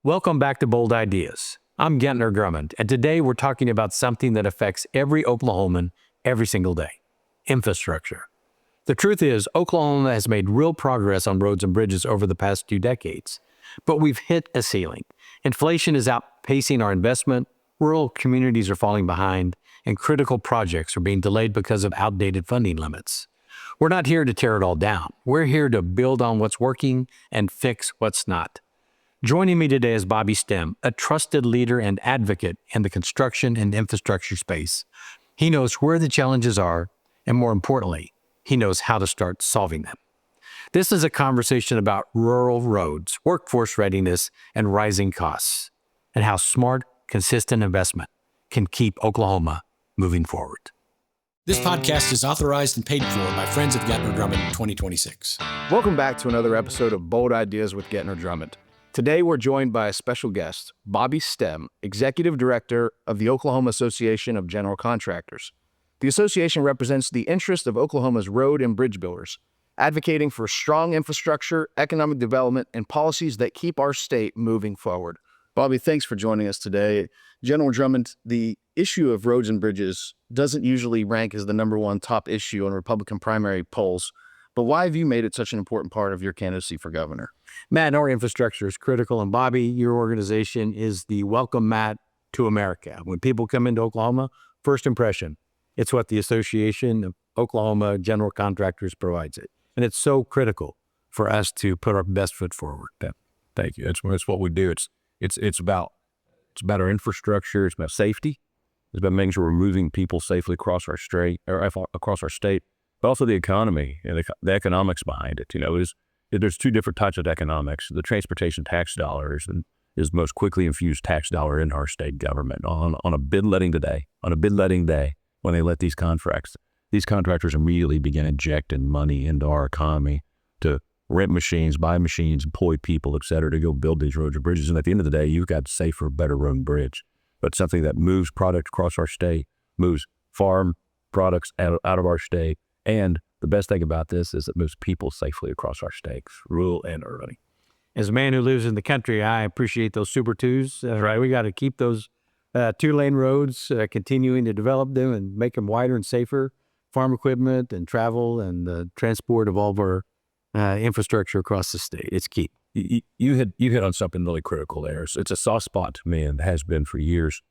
Welcome back to Bold Ideas. I'm Gentner Drummond, and today we're talking about something that affects every Oklahoman every single day: infrastructure. The truth is, Oklahoma has made real progress on roads and bridges over the past 2 decades, but we've hit a ceiling. Inflation is outpacing our investment, rural communities are falling behind, and critical projects are being delayed because of outdated funding limits. We're not here to tear it all down. We're here to build on what's working and fix what's not. Joining me today is Bobby Stem, a trusted leader and advocate in the construction and infrastructure space. He knows where the challenges are, and more importantly, he knows how to start solving them. This is a conversation about rural roads, workforce readiness, and rising costs, and how smart, consistent investment can keep Oklahoma moving forward. This podcast is authorized and paid for by Friends of Gentner Drummond 2026. Welcome back to another episode of Bold Ideas with Gentner Drummond. Today, we're joined by a special guest, Bobby Stem, Executive Director of the Oklahoma Association of General Contractors. The association represents the interest of Oklahoma's road and bridge builders, advocating for strong infrastructure, economic development, and policies that keep our state moving forward. Bobby, thanks for joining us today. General Drummond, the issue of roads and bridges doesn't usually rank as the number one top issue on Republican primary polls, but why have you made it such an important part of your candidacy for governor? Matt, our infrastructure is critical, and Bobby, your organization is the welcome mat to America. When people come into Oklahoma, first impression, it's what the Association of Oklahoma General Contractors provides it. And it's so critical for us to put our best foot forward. Thank you. It's what we do. It's about our infrastructure. It's about safety. It's about making sure we're moving people safely across our state, but also the economy and the economics behind it. There's two different types of economics. The transportation tax dollar is the most quickly infused tax dollar in our state government. On a bid letting day, when they let these contractors immediately begin injecting money into our economy to rent machines, buy machines, employ people, et cetera, to go build these roads and bridges. And at the end of the day, you've got safer, better road and bridge, but something that moves product across our state, moves farm products out of our state. And the best thing about this is it moves people safely across our states, rural and urban. As a man who lives in the country, I appreciate those Super 2s. Right, we got to keep those 2-lane roads, continuing to develop them and make them wider and safer. Farm equipment and travel and the transport of all of our infrastructure across the state. It's key. You hit on something really critical there. It's a soft spot to me and has been for years,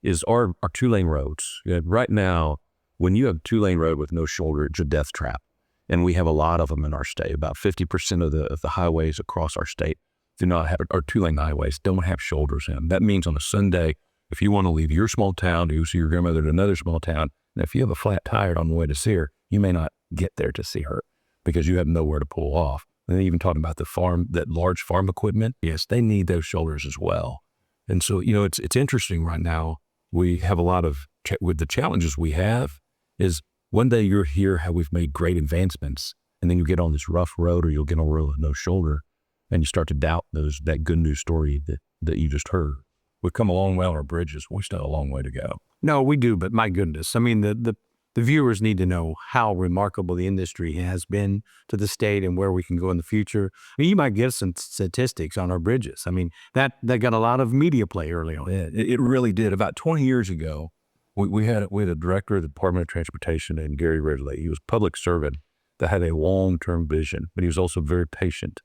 is our 2-lane roads. Right now, when you have a 2-lane road with no shoulder, it's a death trap. And we have a lot of them in our state. About 50% of the highways across our state do not have, or 2-lane highways don't have shoulders in them. That means on a Sunday, if you want to leave your small town to see your grandmother to another small town, and if you have a flat tire on the way to see her, you may not get there to see her because you have nowhere to pull off. And then even talking about that large farm equipment, yes, they need those shoulders as well. And so, it's interesting right now. We have a lot of, with the challenges we have, is one day you're here how we've made great advancements, and then you get on this rough road or you'll get on a road with no shoulder, and you start to doubt that good news story that you just heard. We've come a long way on our bridges. We still have a long way to go. No, we do, but my goodness. I mean, the viewers need to know how remarkable the industry has been to the state and where we can go in the future. I mean, you might give some statistics on our bridges. I mean, that got a lot of media play early on. It really did. About 20 years ago, we had a director of the Department of Transportation named Gary Ridley. He was a public servant that had a long-term vision, but he was also very patient.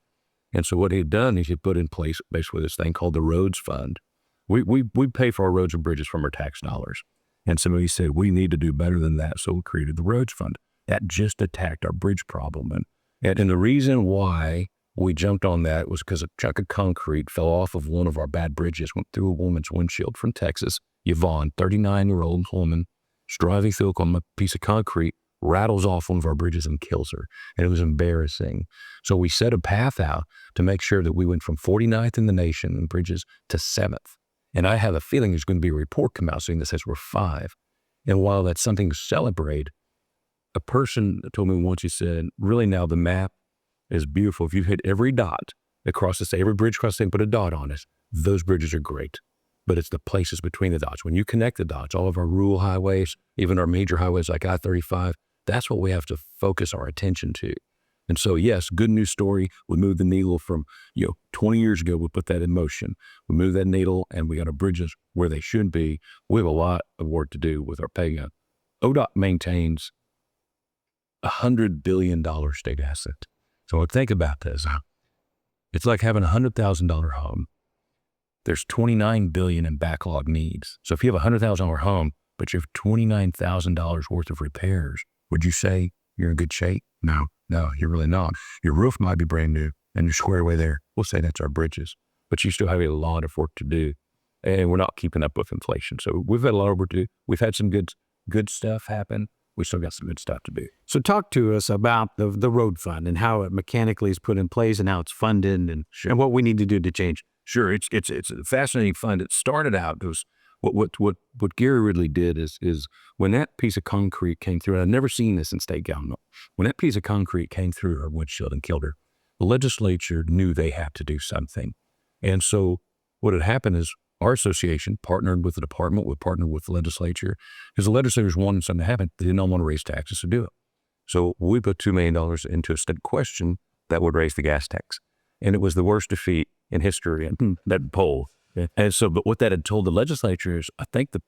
And so what he had done is he put in place basically this thing called the Roads Fund. We pay for our roads and bridges from our tax dollars. And so he said, we need to do better than that. So we created the Roads Fund. That just attacked our bridge problem. And the reason why we jumped on that was because a chunk of concrete fell off of one of our bad bridges, went through a woman's windshield from Texas. Yvonne, 39-year-old woman, is driving through on a piece of concrete, rattles off one of our bridges and kills her. And it was embarrassing. So we set a path out to make sure that we went from 49th in the nation in bridges to 7th. And I have a feeling there's going to be a report come out saying that says we're 5. And while that's something to celebrate, a person told me once, he said, really now the map is beautiful. If you hit every dot across the state, every bridge across the state and put a dot on it, those bridges are great. But it's the places between the dots. When you connect the dots, all of our rural highways, even our major highways like I-35, that's what we have to focus our attention to. And so, yes, good news story. We moved the needle from, 20 years ago, we put that in motion. We moved that needle and we got our bridges where they should be. We have a lot of work to do with our paying. ODOT maintains $100 billion state asset. So think about this. It's like having a $100,000 home. There's $29 billion in backlog needs. So if you have a $100,000 home, but you have $29,000 worth of repairs, would you say you're in good shape? No, you're really not. Your roof might be brand new and you're square away there. We'll say that's our bridges, but you still have a lot of work to do, and we're not keeping up with inflation. So we've had a lot of work to do. We've had some good stuff happen. We still got some good stuff to do. So talk to us about the road fund and how it mechanically is put in place and how it's funded and what we need to do to change. Sure, it's a fascinating fund. It started out, it was what Gary Ridley did is when that piece of concrete came through, and I've never seen this in state government, when that piece of concrete came through her windshield and killed her, the legislature knew they had to do something. And so what had happened is our association partnered with the department, we partnered with the legislature, because the legislators wanted something to happen. They did not want to raise taxes to do it. So we put $2 million into a state question that would raise the gas tax. And it was the worst defeat in history in that poll. Yeah. And so, but what that had told the legislature is, I think that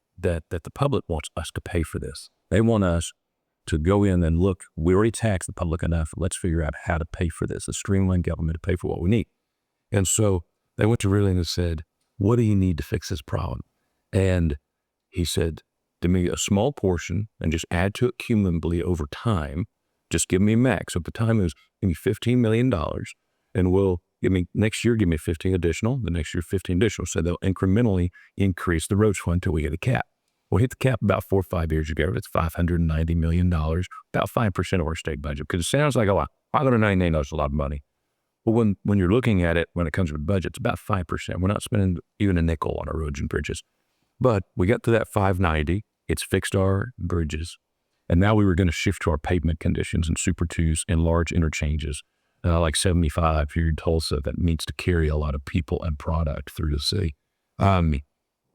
the public wants us to pay for this. They want us to go in and look, we already taxed the public enough. Let's figure out how to pay for this, a streamlined government to pay for what we need. And so they went to Ridley and said, what do you need to fix this problem? And he said, give me a small portion and just add to it cumulatively over time. Just give me a max. So at the time it was, give me $15 million and we'll next year, give me 15 additional, the next year, 15 additional. So they'll incrementally increase the roads fund until we hit a cap. We'll hit the cap about 4 or 5 years ago. It's $590 million, about 5% of our state budget, because it sounds like a lot. $590 million is a lot of money. But when you're looking at it, when it comes to the budget, it's about 5%. We're not spending even a nickel on our roads and bridges. But we got to that 590, it's fixed our bridges. And now we were going to shift to our pavement conditions and Super 2s and large interchanges. Like 75 here in Tulsa, that needs to carry a lot of people and product through the city.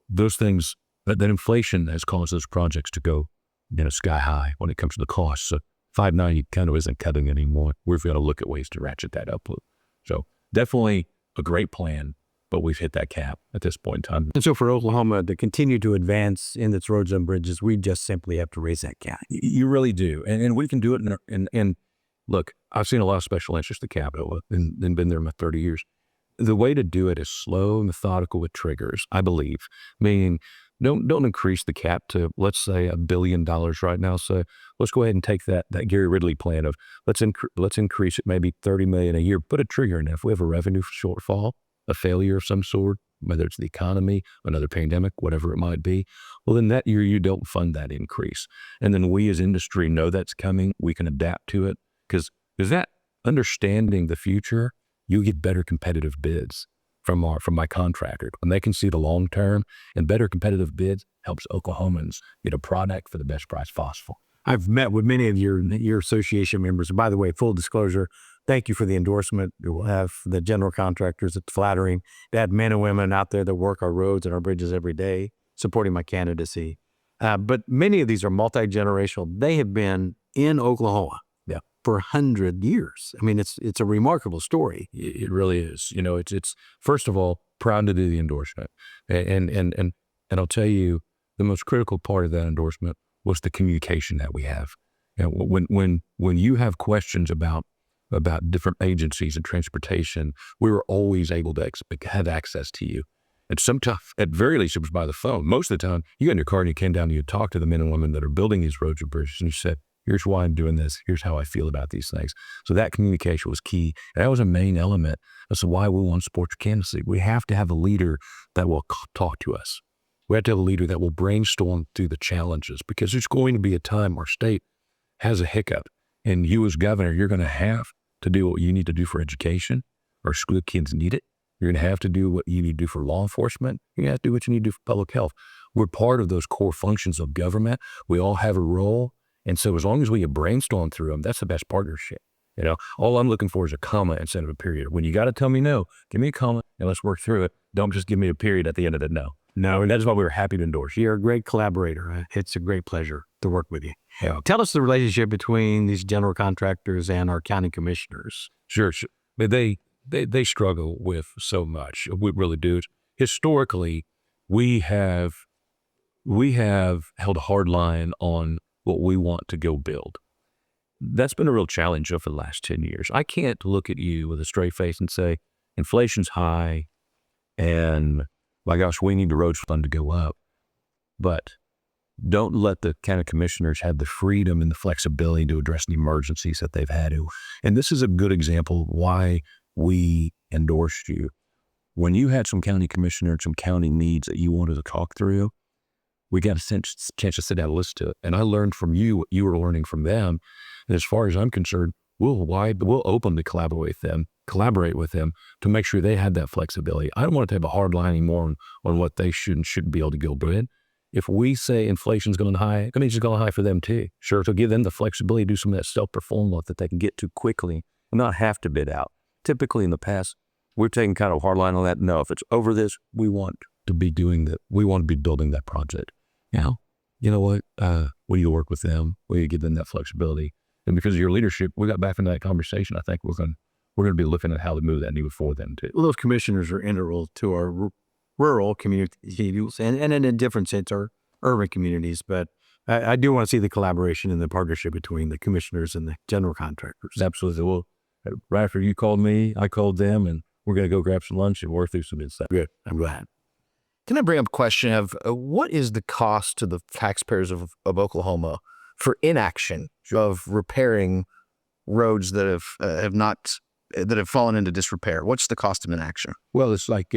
Those things, that inflation has caused those projects to go, sky high when it comes to the cost. So 590 kind of isn't cutting anymore. We've got to look at ways to ratchet that up. So definitely a great plan, but we've hit that cap at this point in time. And so for Oklahoma to continue to advance in its roads and bridges, we just simply have to raise that cap. You really do. And we can do it in look, I've seen a lot of special interest at the Capitol and been there in my 30 years. The way to do it is slow, methodical with triggers, I believe. Meaning, don't increase the cap to, let's say, $1 billion right now. So let's go ahead and take that Gary Ridley plan of let's increase it maybe $30 million a year. Put a trigger in it. If we have a revenue shortfall, a failure of some sort, whether it's the economy, another pandemic, whatever it might be, well, then that year you don't fund that increase. And then we as industry know that's coming. We can adapt to it. Because that understanding the future, you get better competitive bids from my contractor. When they can see the long term, and better competitive bids helps Oklahomans get a product for the best price possible. I've met with many of your association members. And by the way, full disclosure, thank you for the endorsement. We'll have the general contractors. It's flattering to have men and women out there that work our roads and our bridges every day, supporting my candidacy. But many of these are multi-generational. They have been in Oklahoma for 100 years. I mean, it's a remarkable story. It really is. It's first of all, proud to do the endorsement. And I'll tell you, the most critical part of that endorsement was the communication that we have. When you have questions about different agencies and transportation, we were always able to have access to you. And sometimes, at very least, it was by the phone. Most of the time, you got in your car and you came down and you talked to the men and women that are building these roads and bridges, and you said, here's why I'm doing this. Here's how I feel about these things. So that communication was key. And that was a main element as to why we want sports candidacy. We have to have a leader that will talk to us. We have to have a leader that will brainstorm through the challenges, because there's going to be a time our state has a hiccup. And you as governor, you're going to have to do what you need to do for education. Our school kids need it. You're going to have to do what you need to do for law enforcement. You're going to have to do what you need to do for public health. We're part of those core functions of government. We all have a role. And so as long as we can brainstorm through them, that's the best partnership. All I'm looking for is a comma instead of a period. When you got to tell me no, give me a comma and let's work through it. Don't just give me a period at the end of the no. No, And that's why we were happy to endorse you. You're a great collaborator. It's a great pleasure. to work with you. Yeah. Tell us the relationship between these general contractors and our county commissioners. Sure. But they struggle with so much. We really do. Historically, we have held a hard line on what we want to go build. That's been a real challenge over the last 10 years. I can't look at you with a straight face and say, inflation's high and my gosh, we need the roads fund to go up. But don't let the county commissioners have the freedom and the flexibility to address the emergencies that they've had to. And this is a good example of why we endorsed you. When you had some county commissioners, some county needs that you wanted to talk through, we got a chance to sit down and listen to it. And I learned from you what you were learning from them. And as far as I'm concerned, we'll openly collaborate with them to make sure they had that flexibility. I don't want to have a hard line anymore on what they should and shouldn't be able to go bid. If we say inflation's going high, it means it's going high for them too. Sure, to give them the flexibility to do some of that self-perform that they can get to quickly and not have to bid out. Typically in the past, we've taken kind of a hard line on that. No, if it's over this, we want to be doing that. We want to be building that project. Now, you know what? Will you work with them? Will you give them that flexibility? And because of your leadership, we got back into that conversation. I think we're going to be looking at how to move that needle for them too. Well, those commissioners are integral to our rural communities and in a different sense, our urban communities. But I do want to see the collaboration and the partnership between the commissioners and the general contractors. Absolutely. Well, right after you called me, I called them, and we're going to go grab some lunch and work through some insight. Good. I'm glad. Can I bring up a question of what is the cost to the taxpayers of Oklahoma for inaction of repairing roads that have fallen into disrepair? What's the cost of inaction? Well, it's like,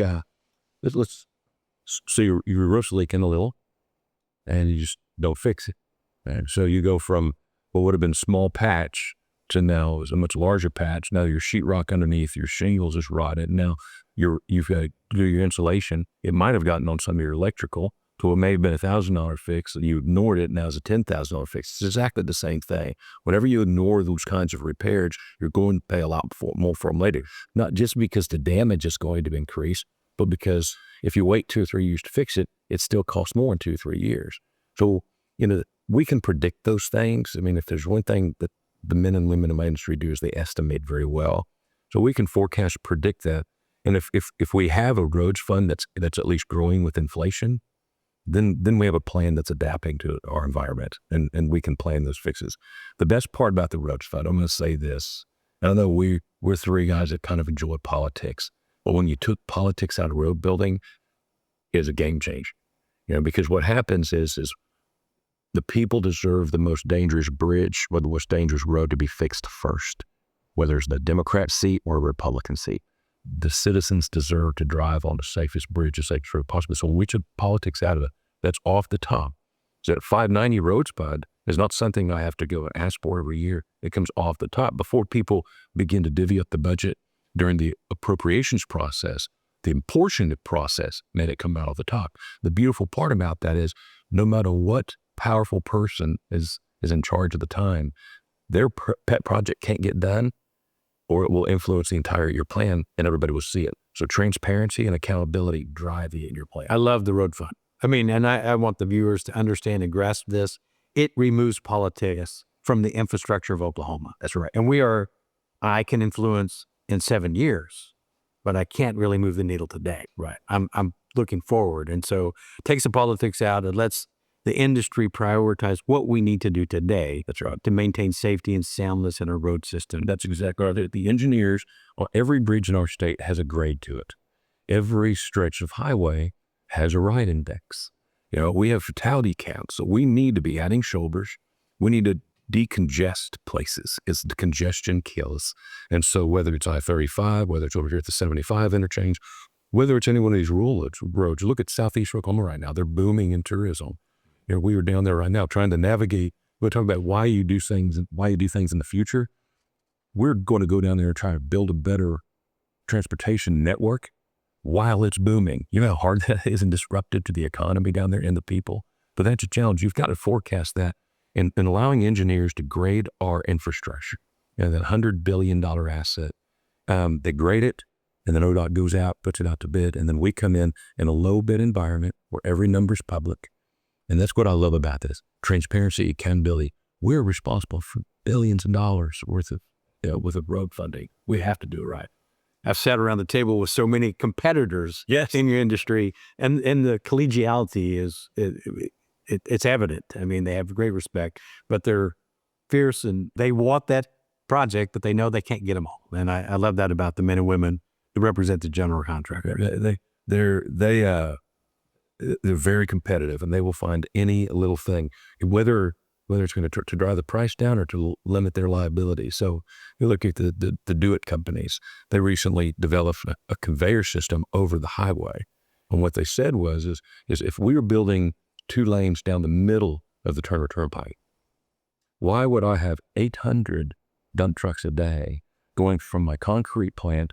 let's so your roof's leaking a little and you just don't fix it. And so you go from what would have been a small patch to now is a much larger patch. Now your sheetrock underneath, your shingles is rotted. Now you've got to do your insulation. It might have gotten on some of your electrical to what may have been $1,000 fix, and you ignored it. Now it's a $10,000 fix. It's exactly the same thing. Whenever you ignore those kinds of repairs, you're going to pay a lot more for them later. Not just because the damage is going to increase, but because if you wait 2 or 3 years to fix it, it still costs more in 2 or 3 years. So, we can predict those things. I mean, if there's one thing that the men and women in my industry do is they estimate very well. So we can forecast, predict that. And if we have a roads fund that's at least growing with inflation, then we have a plan that's adapting to our environment, and we can plan those fixes. The best part about the roads fund, I'm going to say this, and I know we're 3 guys that kind of enjoy politics, but when you took politics out of road building, it's a game changer. Because what happens is the people deserve the most dangerous bridge or the most dangerous road to be fixed first, whether it's the Democrat seat or a Republican seat. The citizens deserve to drive on the safest bridge as safest road possible. So when we took politics out of it, that's off the top. So that 590 roads fund is not something I have to go and ask for every year. It comes off the top. Before people begin to divvy up the budget during the appropriations process, the apportionment process made it come out of the top. The beautiful part about that is no matter what powerful person is in charge at the time, their pet project can't get done, or it will influence the entire year plan, and everybody will see it. So transparency and accountability drive the year plan. I love the road fund. I mean, and I want the viewers to understand and grasp this. It removes politics from the infrastructure of Oklahoma. That's right. And I can influence in 7 years, but I can't really move the needle today. Right. I'm looking forward. And so it takes the politics out and lets the industry prioritize what we need to do today. That's right. To maintain safety and soundness in our road system. That's exactly right. The engineers on every bridge in our state has a grade to it. Every stretch of highway has a ride index. We have fatality counts, so we need to be adding shoulders. We need to decongest places as the congestion kills. And so whether it's I-35, whether it's over here at the 75 interchange, whether it's any one of these rural roads, look at Southeast Oklahoma right now. They're booming in tourism. We are down there right now trying to navigate. We're talking about why you do things in the future. We're going to go down there and try to build a better transportation network while it's booming. You know how hard that is and disruptive to the economy down there and the people. But that's a challenge. You've got to forecast that and allowing engineers to grade our infrastructure. That $100 billion asset. They grade it, and then ODOT goes out, puts it out to bid, and then we come in a low bid environment where every number is public. And that's what I love about this. Transparency, accountability. We're responsible for billions of dollars worth of road funding. We have to do it right. I've sat around the table with so many competitors in your industry, and the collegiality it's evident. I mean, they have great respect, but they're fierce and they want that project, but they know they can't get them all. And I love that about the men and women who represent the general contractor. They're very competitive, and they will find any little thing, whether it's going to drive the price down or to limit their liability. So you look at the do-it companies. They recently developed a conveyor system over the highway. And what they said is if we were building 2 lanes down the middle of the Turner Turnpike, why would I have 800 dump trucks a day going from my concrete plant,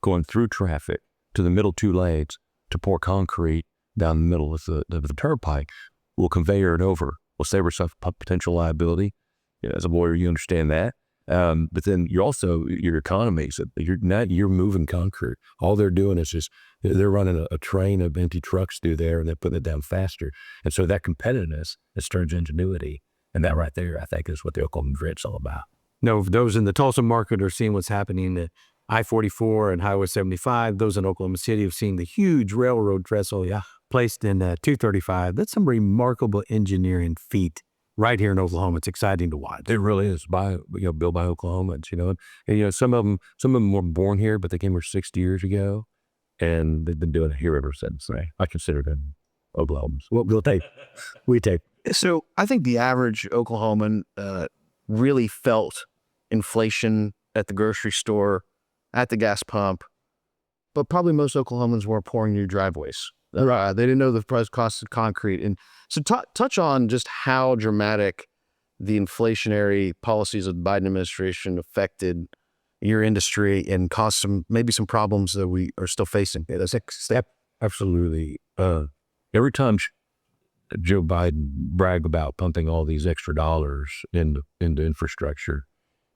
going through traffic to the middle 2 lanes to pour concrete down the middle of the turnpike? We'll conveyor it over. We'll save ourselves potential liability. As a lawyer, you understand that. But then your economies, you're moving concrete. All they're doing is they're running a train of empty trucks through there, and they're putting it down faster. And so that competitiveness is turns ingenuity. And that right there, I think, is what the Oklahoma Grid's all about. No, those in the Tulsa market are seeing what's happening at I-44 and Highway 75. Those in Oklahoma City have seen the huge railroad trestle placed in 235. That's some remarkable engineering feat right here in Oklahoma. It's exciting to watch. It really is. Built by Oklahomans, and some of them were born here, but they came here 60 years ago, and they've been doing it here ever since. Right? I consider them Oklahomans. We take. So I think the average Oklahoman really felt inflation at the grocery store, at the gas pump, but probably most Oklahomans weren't pouring new driveways. They didn't know the price cost of concrete. And so touch on just how dramatic the inflationary policies of the Biden administration affected your industry and caused maybe some problems that we are still facing. Absolutely. Every time Joe Biden bragged about pumping all these extra dollars into infrastructure,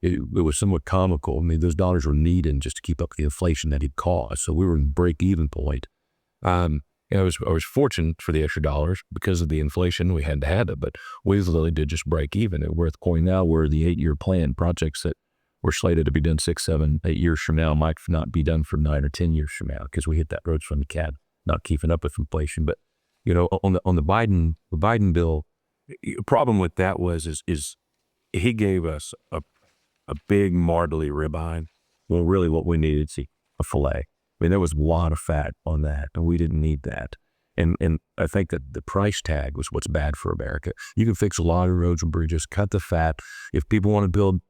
it was somewhat comical. I mean, those dollars were needed just to keep up the inflation that he'd caused. So we were in break-even point. I was fortunate for the extra dollars because of the inflation. We had to have it, but we literally did just break even. And we're at the point now where the 8-year plan projects that were slated to be done 6, 7, 8 years from now might not be done for 9 or 10 years from now because we hit that roads from the cat, not keeping up with inflation. But on the Biden bill, the problem with that is he gave us a big mardley ribeye. Well, really, what we needed is a fillet. I mean, there was a lot of fat on that, and we didn't need that. And I think that the price tag was what's bad for America. You can fix a lot of roads and bridges, cut the fat. If people want to build,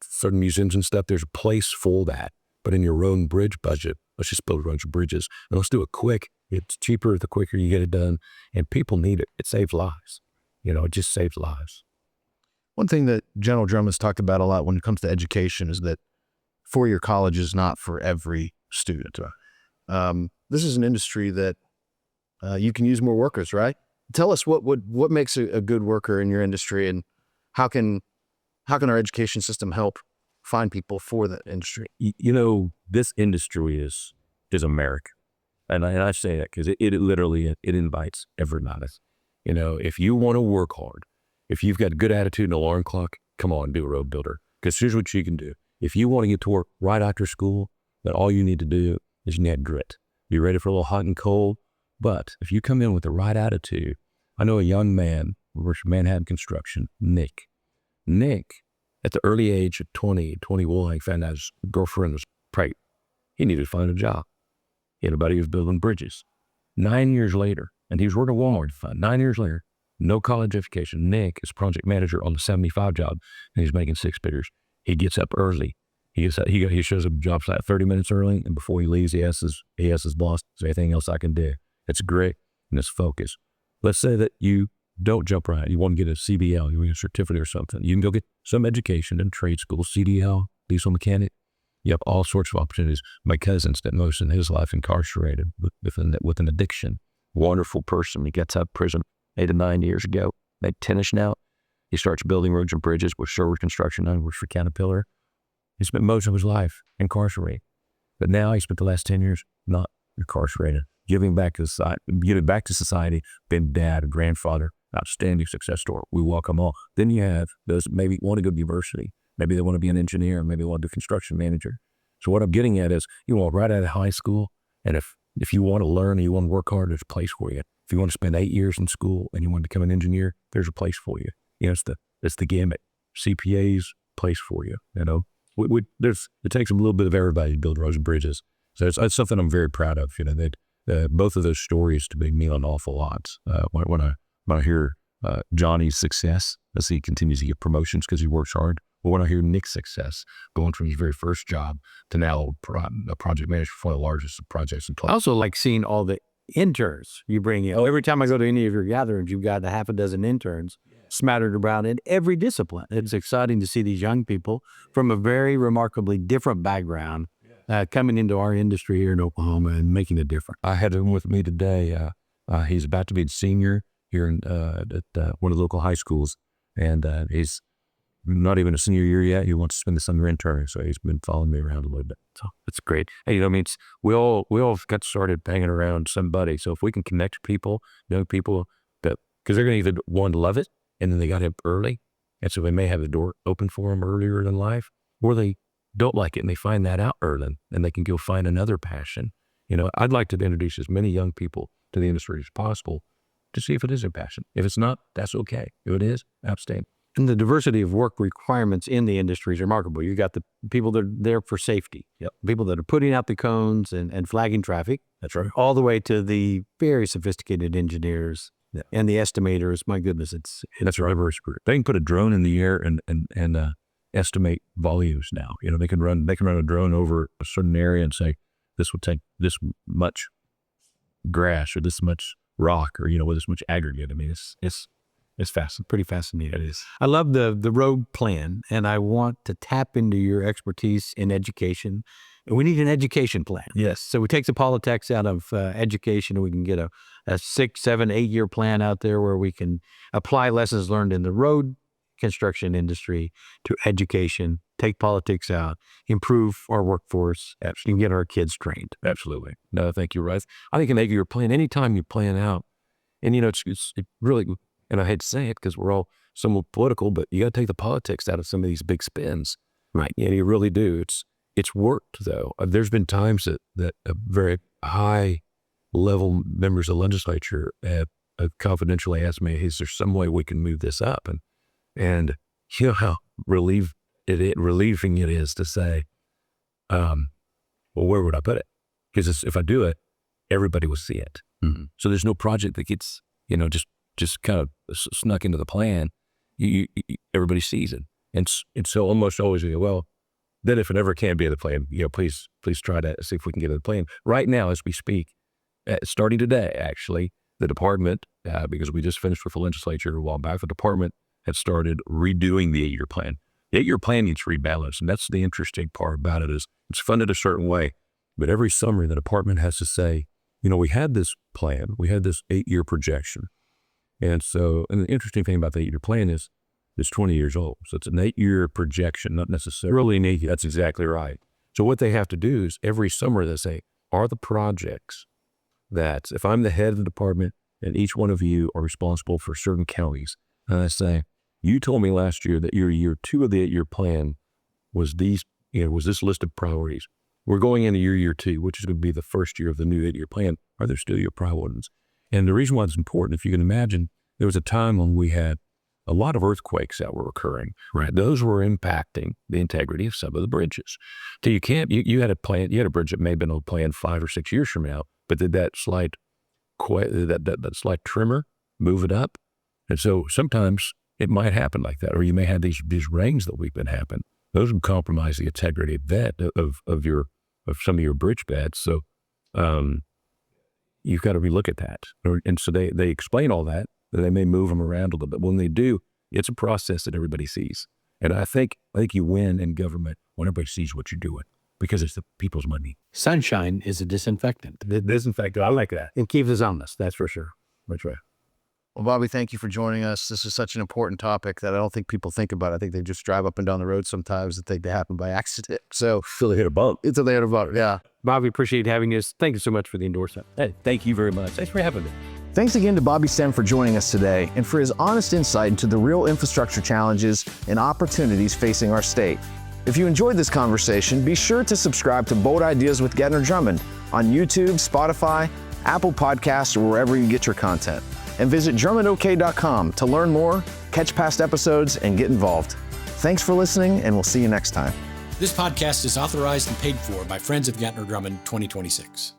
certain museums and stuff, there's a place for that. But in your road and bridge budget, let's just build roads and bridges. And let's do it quick. It's cheaper the quicker you get it done. And people need it. It saves lives. It just saves lives. One thing that General Drummond has talked about a lot when it comes to education is that 4-year college is not for every student. This is an industry that you can use more workers, right? Tell us what makes a good worker in your industry, and how can our education system help find people for that industry? This industry is America, and I say that because it literally invites everybody. If you want to work hard, if you've got a good attitude and alarm clock, come on, be a road builder. Because here's what you can do. If you want to get to work right after school, then all you need to do is you need grit. Be ready for a little hot and cold. But if you come in with the right attitude, I know a young man who works for Manhattan Construction, Nick. Nick, at the early age of 21, found out his girlfriend was pregnant. He needed to find a job. He had a buddy who was building bridges. 9 years later, and he was working at Walmart. 9 years later, no college education. Nick is project manager on the 75 job, and he's making 6 figures. He gets up early. He shows up at the job site 30 minutes early, and before he leaves, he asks his boss, is there anything else I can do? It's grit and it's focus. Let's say that you don't jump right. You want to get a CBL, you want a certificate or something. You can go get some education in trade school, CDL, diesel mechanic. You have all sorts of opportunities. My cousin spent most of his life incarcerated with an addiction. Wonderful person. He gets out of prison 8 to 9 years ago. Made 10-ish now. He starts building roads and bridges with Sherwood Construction and works for Caterpillar. He spent most of his life incarcerated. But now he spent the last 10 years not incarcerated, giving back to society, being dad, a grandfather, outstanding success story. We walk them all. Then you have those maybe want to go to university. Maybe they want to be an engineer. Maybe they want to do construction manager. So what I'm getting at is, you want right out of high school, and if you want to learn and you want to work hard, there's a place for you. If you want to spend 8 years in school and you want to become an engineer, there's a place for you. It's the gamut. CPAs, place for you. It takes a little bit of everybody to build roads and bridges. So it's something I'm very proud of. Both of those stories to me mean an awful lot. When I hear Johnny's success as he continues to get promotions because he works hard, or when I hear Nick's success going from his very first job to now a project manager for one of the largest projects in I also like seeing all the interns you bring in. Every time I go to any of your gatherings, you've got a half a dozen interns smattered around in every discipline. It's exciting to see these young people from a very remarkably different background coming into our industry here in Oklahoma and making a difference. I had him with me today. He's about to be a senior here at one of the local high schools, and he's not even a senior year yet. He wants to spend the summer interning, so he's been following me around a little bit. So it's great. Hey, we all got started banging around somebody. So if we can connect people, young people, because they're going to either one love it, and then they got it early, and so they may have the door open for them earlier in life, or they don't like it and they find that out early, and they can go find another passion. I'd like to introduce as many young people to the industry as possible to see if it is a passion. If it's not, that's okay. If it is, abstain. And the diversity of work requirements in the industry is remarkable. You got the people that are there for safety, people that are putting out the cones and flagging traffic. That's right. All the way to the very sophisticated engineers and the estimators. My goodness, it's that's right. They can put a drone in the air and estimate volumes now. They can run a drone over a certain area and say this will take this much grass or this much rock or with this much aggregate. I mean, it's pretty fascinating. It is. I love the road plan, and I want to tap into your expertise in education. We need an education plan. Yes. So we take the politics out of education, and we can get a 6, 7, 8 year plan out there where we can apply lessons learned in the road construction industry to education, take politics out, improve our workforce, and get our kids trained. Absolutely. No, thank you, Russ. I think an 8 year plan, anytime you plan out, and it really, and I hate to say it because we're all somewhat political, but you got to take the politics out of some of these big spins. Right. And you really do. It's worked though. There's been times that very high level members of the legislature have confidentially asked me, is there some way we can move this up? And you know how relieving it is to say, well, where would I put it? Because if I do it, everybody will see it. Mm-hmm. So there's no project that gets, just kind of snuck into the plan. Everybody sees it. And so almost always we go, well, then if it ever can be in the plan, please try to see if we can get in the plan. Right now, as we speak, starting today, actually, the department, because we just finished with the legislature a while back, the department had started redoing the 8 year plan. The 8 year plan needs rebalanced, and that's the interesting part about it is it's funded a certain way, but every summer the department has to say, we had this plan, we had this 8 year projection. And the interesting thing about the 8 year plan is it's 20 years old. So it's an 8 year projection, not necessarily an 8 year. That's exactly right. So what they have to do is every summer they say, are the projects that if I'm the head of the department and each one of you are responsible for certain counties, and I say, you told me last year that your year 2 of the 8 year plan was this list of priorities. We're going into year 2, which is going to be the first year of the new 8 year plan. Are there still your priorities? And the reason why it's important, if you can imagine, there was a time when we had a lot of earthquakes that were occurring. Right. Those were impacting the integrity of some of the bridges. So you had a plan, you had a bridge that may have been on plan 5 or 6 years from now, but did that slight trimmer move it up? And so sometimes it might happen like that, or you may have these rains that we've been happening. Those would compromise the integrity of some of your bridge beds. So you've got to relook at that. And so they explain all that. They may move them around a little bit. When they do, it's a process that everybody sees. And I think you win in government when everybody sees what you're doing because it's the people's money. Sunshine is a disinfectant. Disinfectant, I like that. It keeps us honest, that's for sure. That's right. Well, Bobby, thank you for joining us. This is such an important topic that I don't think people think about. I think they just drive up and down the road sometimes and think they happen by accident. So Until they hit a bump. until they hit a bump, yeah. Bobby, appreciate having us. Thank you so much for the endorsement. Hey, thank you very much. Thanks for having me. Thanks again to Bobby Stem for joining us today and for his honest insight into the real infrastructure challenges and opportunities facing our state. If you enjoyed this conversation, be sure to subscribe to Bold Ideas with Gentner Drummond on YouTube, Spotify, Apple Podcasts, or wherever you get your content. And visit drummondok.com to learn more, catch past episodes, and get involved. Thanks for listening, and we'll see you next time. This podcast is authorized and paid for by Friends of Gentner Drummond 2026.